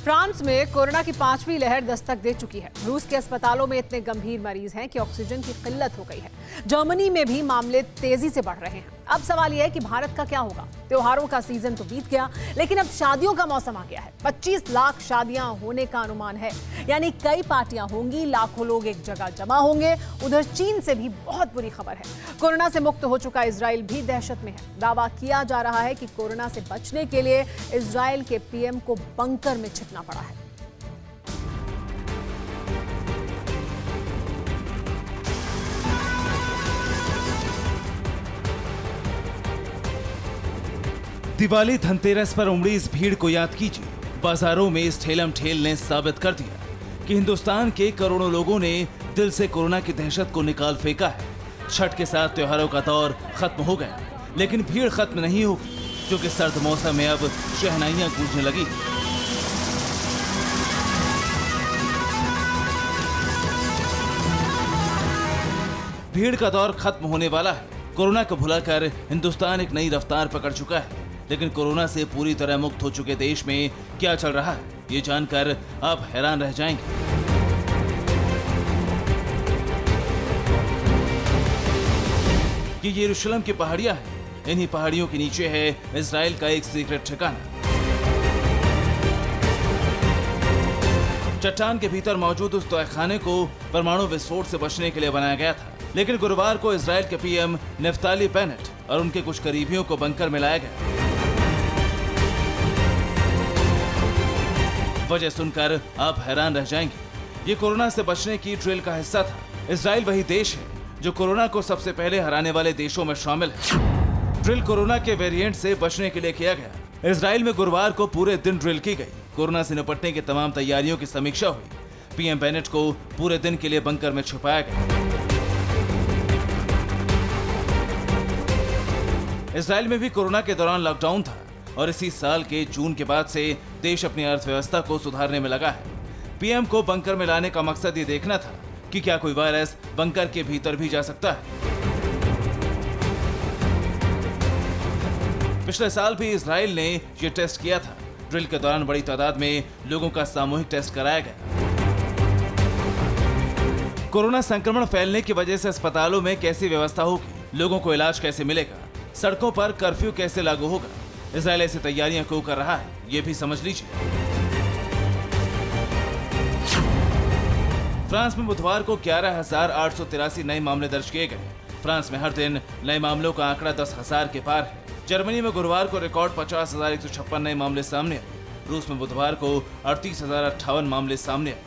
France में corona की 5वीं लहर दस्तक दे चुकी है। रूस के अस्पतालों में इतने गंभीर मरीज हैं कि ऑक्सीजन की किल्लत हो गई है। जर्मनी में भी मामले तेजी से बढ़ रहे हैं। अब सवाल यह है कि भारत का क्या होगा। त्योहारों का सीजन तो बीत गया, लेकिन अब शादियों का मौसम आ गया है। 25 लाख शादियां होने का अनुमान है, यानी कई पार्टियां होंगी, लाखों लोग एक जगह जमा होंगे। उधर चीन से भी बहुत बुरी खबर है। कोरोना से मुक्त हो चुका इजराइल भी दहशत में है। दावा किया जा रहा है कि कोरोना से बचने के लिए इजराइल के पीएम को बंकर में छिपना पड़ा है। दिवाली धनतेरस पर उमड़ी इस भीड़ को याद कीजिए। बाजारों में इस ठेलम ठेल ने साबित कर दिया कि हिंदुस्तान के करोड़ों लोगों ने दिल से कोरोना की दहशत को निकाल फेंका है। छठ के साथ त्योहारों का दौर खत्म हो गया, लेकिन भीड़ खत्म नहीं होगी, क्योंकि सर्द मौसम में अब शहनाइयां गूंजने लगी। भीड़ का दौर खत्म होने वाला है। कोरोना को भुलाकर हिंदुस्तान एक नई रफ्तार पकड़ चुका है। लेकिन कोरोना से पूरी तरह मुक्त हो चुके देश में क्या चल रहा है, ये जानकर आप हैरान रह जाएंगे। ये यरूशलेम की पहाड़ियां हैं। इन्हीं पहाड़ियों के नीचे है इजराइल का एक सीक्रेट ठिकाना। चट्टान के भीतर मौजूद उस तहखाने को परमाणु विस्फोट से बचने के लिए बनाया गया था, लेकिन गुरुवार को इजराइल के पीएम नेफ्ताली बेनेट और उनके कुछ करीबियों को बंकर में लाया गया। वजह सुनकर आप हैरान रह जाएंगे। ये कोरोना से बचने की ड्रिल का हिस्सा था। इजराइल वही देश है जो कोरोना को सबसे पहले हराने वाले देशों में शामिल है। ड्रिल कोरोना के वेरिएंट से बचने के लिए किया गया। इजराइल में गुरुवार को पूरे दिन ड्रिल की गई। कोरोना से निपटने की तमाम तैयारियों की समीक्षा हुई। पीएम बेनेट को पूरे दिन के लिए बंकर में छुपाया गया। इजराइल में भी कोरोना के दौरान लॉकडाउन था और इसी साल के जून के बाद से देश अपनी अर्थव्यवस्था को सुधारने में लगा है। पीएम को बंकर में लाने का मकसद ये देखना था कि क्या कोई वायरस बंकर के भीतर भी जा सकता है। पिछले साल भी इजराइल ने ये टेस्ट किया था। ड्रिल के दौरान बड़ी तादाद में लोगों का सामूहिक टेस्ट कराया गया। कोरोना संक्रमण फैलने की वजह से अस्पतालों में कैसी व्यवस्था होगी, लोगों को इलाज कैसे मिलेगा, सड़कों पर कर्फ्यू कैसे लागू होगा, इजराइल ऐसी तैयारियां क्यों कर रहा है, ये भी समझ लीजिए। फ्रांस में बुधवार को 11,883 नए मामले दर्ज किए गए। फ्रांस में हर दिन नए मामलों का आंकड़ा 10,000 के पार है। जर्मनी में गुरुवार को रिकॉर्ड 50,156 नए मामले सामने आए। रूस में बुधवार को 38,058 मामले सामने आए।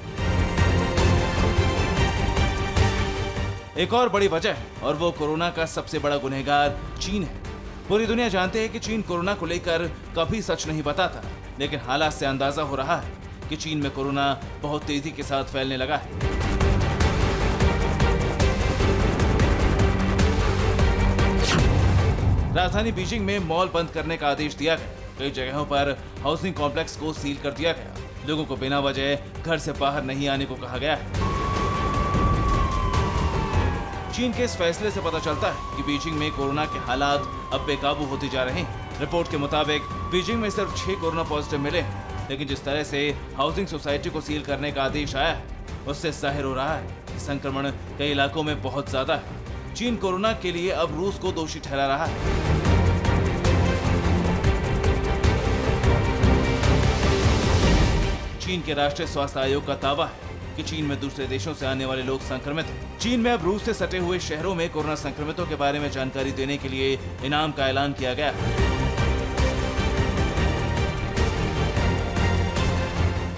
एक और बड़ी वजह है और वो कोरोना का सबसे बड़ा गुनहगार चीन है। पूरी दुनिया जानते है कि चीन कोरोना को लेकर कभी सच नहीं बताता, लेकिन हालात से अंदाजा हो रहा है कि चीन में कोरोना बहुत तेजी के साथ फैलने लगा है। राजधानी बीजिंग में मॉल बंद करने का आदेश दिया गया। कई जगहों पर हाउसिंग कॉम्प्लेक्स को सील कर दिया गया। लोगों को बिना वजह घर से बाहर नहीं आने को कहा गया है। चीन के इस फैसले से पता चलता है कि बीजिंग में कोरोना के हालात अब बेकाबू होते जा रहे हैं। रिपोर्ट के मुताबिक बीजिंग में सिर्फ 6 कोरोना पॉजिटिव मिले हैं, लेकिन जिस तरह से हाउसिंग सोसाइटी को सील करने का आदेश आया है, उससे जाहिर हो रहा है कि संक्रमण कई इलाकों में बहुत ज्यादा है। चीन कोरोना के लिए अब रूस को दोषी ठहरा रहा है। चीन के राष्ट्रीय स्वास्थ्य आयोग का दावा है कि चीन में दूसरे देशों से आने वाले लोग संक्रमित हैं। चीन में अब रूस से सटे हुए शहरों में कोरोना संक्रमितों के बारे में जानकारी देने के लिए इनाम का ऐलान किया गया है।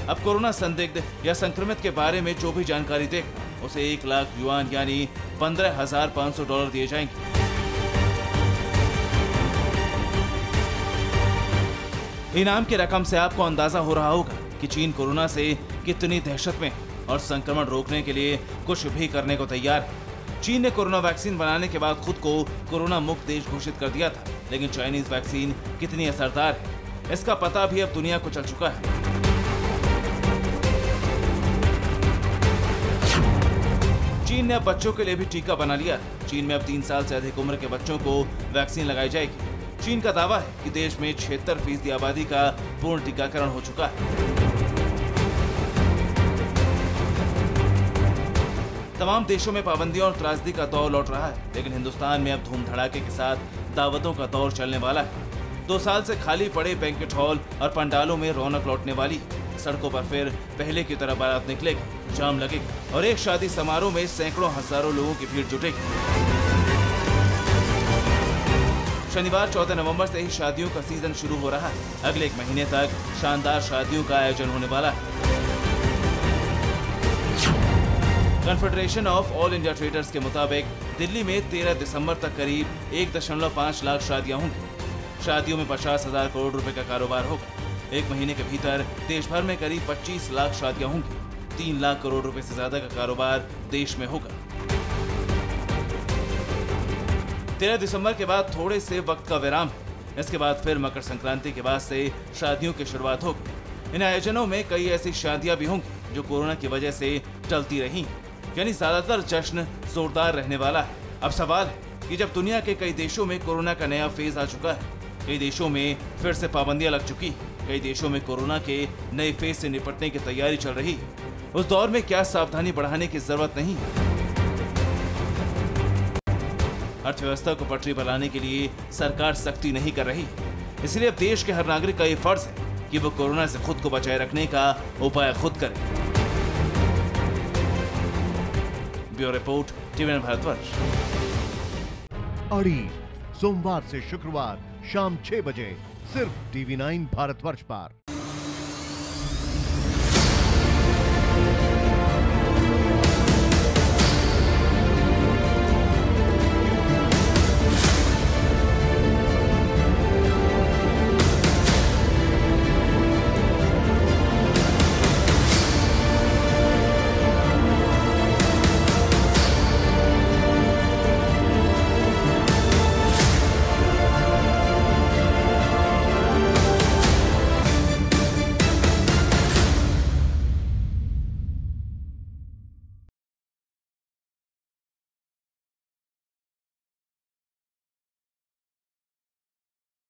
अब कोरोना संदिग्ध या संक्रमित के बारे में जो भी जानकारी देगा, उसे 1 लाख युआन यानी $15,500 दिए जाएंगे। इनाम की रकम से आपको अंदाजा हो रहा होगा कि चीन कोरोना से कितनी दहशत में है और संक्रमण रोकने के लिए कुछ भी करने को तैयार है। चीन ने कोरोना वैक्सीन बनाने के बाद खुद को कोरोना मुक्त देश घोषित कर दिया था, लेकिन चाइनीज वैक्सीन कितनी असरदार है, इसका पता भी अब दुनिया को चल चुका है। चीन ने अब बच्चों के लिए भी टीका बना लिया है। चीन में अब 3 साल से अधिक उम्र के बच्चों को वैक्सीन लगाई जाएगी। चीन का दावा है कि देश में 76% आबादी का पूर्ण टीकाकरण हो चुका है। तमाम देशों में पाबंदियों और त्रासदी का दौर लौट रहा है, लेकिन हिंदुस्तान में अब धूम धड़ाके के साथ दावतों का दौर चलने वाला है। 2 साल से खाली पड़े बैंक्वेट हॉल और पंडालों में रौनक लौटने वाली। सड़कों पर फिर पहले की तरह बारात निकलेगी, जाम लगेगा और एक शादी समारोह में सैकड़ों हजारों लोगों की भीड़ जुटेगी। शनिवार 14 नवंबर से ही शादियों का सीजन शुरू हो रहा है। अगले 1 महीने तक शानदार शादियों का आयोजन होने वाला है। Confederation of all India traders के मुताबिक दिल्ली में 13 दिसंबर तक करीब 1.5 लाख शादियां होंगी। शादियों में 50,000 करोड़ रुपए का कारोबार होगा। 1 महीने के भीतर देश भर में करीब 25 लाख शादियां होंगी। 3 लाख करोड़ रुपए से ज्यादा का कारोबार देश में होगा। 13 दिसंबर के बाद थोड़े से वक्त का विराम है। इसके बाद फिर मकर संक्रांति के बाद से शादियों की शुरुआत होगी। इन आयोजनों में कई ऐसी शादियां भी होंगी जो कोरोना की वजह से टलती रही, यानी ज्यादातर जश्न जोरदार रहने वाला है। अब सवाल है कि जब दुनिया के कई देशों में कोरोना का नया फेज आ चुका है, कई देशों में फिर से पाबंदियां लग चुकी, कई देशों में कोरोना के नए फेज से निपटने की तैयारी चल रही है, उस दौर में क्या सावधानी बढ़ाने की जरूरत नहीं है? अर्थव्यवस्था को पटरी पर लाने के लिए सरकार सख्ती नहीं कर रही, इसलिए अब देश के हर नागरिक का ये फर्ज है कि वो कोरोना से खुद को बचाए रखने का उपाय खुद करे। Bureau report, TV9 Bharatvarsh. अड़ी सोमवार से शुक्रवार शाम 6 बजे सिर्फ टीवी9 भारतवर्ष पर।